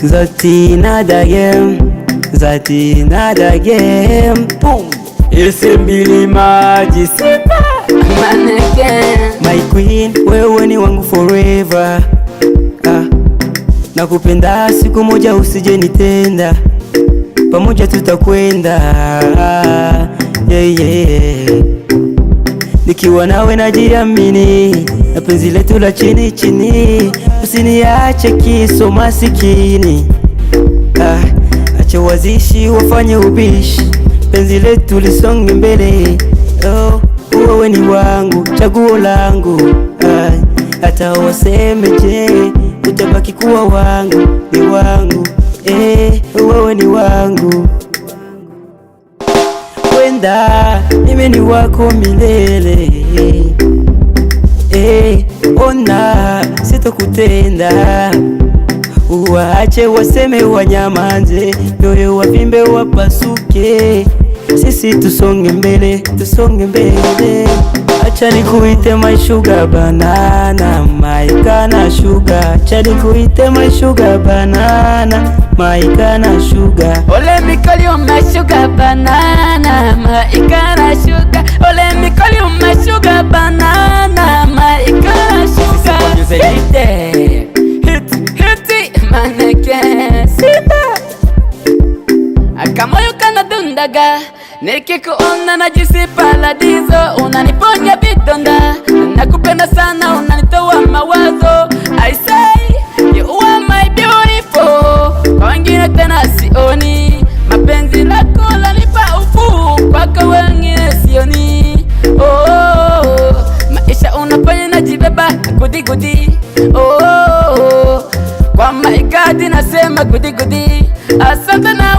Zati another game, Zati another game. Boom. Isimbili maji sipa Mannequin, my queen, wewe ni wangu forever. Nakupenda, siku moja usije nitenda, pamoja tutakwenda. Yeah. Nikiwa nawe najiamini, na penzi letu la chini chini, usiniache kiso masikini. Acha wazishi wafanye ubishi, penzi letu lisonge mbele. Wewe ni wangu, chaguo langu. Hata waseme je, utabaki kuwa wangu, ni wangu. Wewe ni wangu, wenda mimi ni wako milele. Ona sitokutenda, uwache waseme wanyamanze, nyoyo wavimbe wapasuke, sisi tusonge mbele, tusonge mbele. Acha nikuite my sugar banana, my kana sugar. Acha nikuite my sugar banana, my kana sugar. Ole me call you my sugar banana, my kana sugar. Ole me call you my sugar banana, my kana sugar. Hit Mannequin, sipa akamoyo kana dundaga, nikikuona najisi paradiso, unaniponya vidonda, nakupenda sana, unanitoa mawazo. I say you are my beautiful, kwa wengine tena sioni, mapenzi lako lanipa ufu, kwako wengine sioni. Maisha unafanya najibeba gudi gudi. Kwa my God nasema gudi gudi. Asante na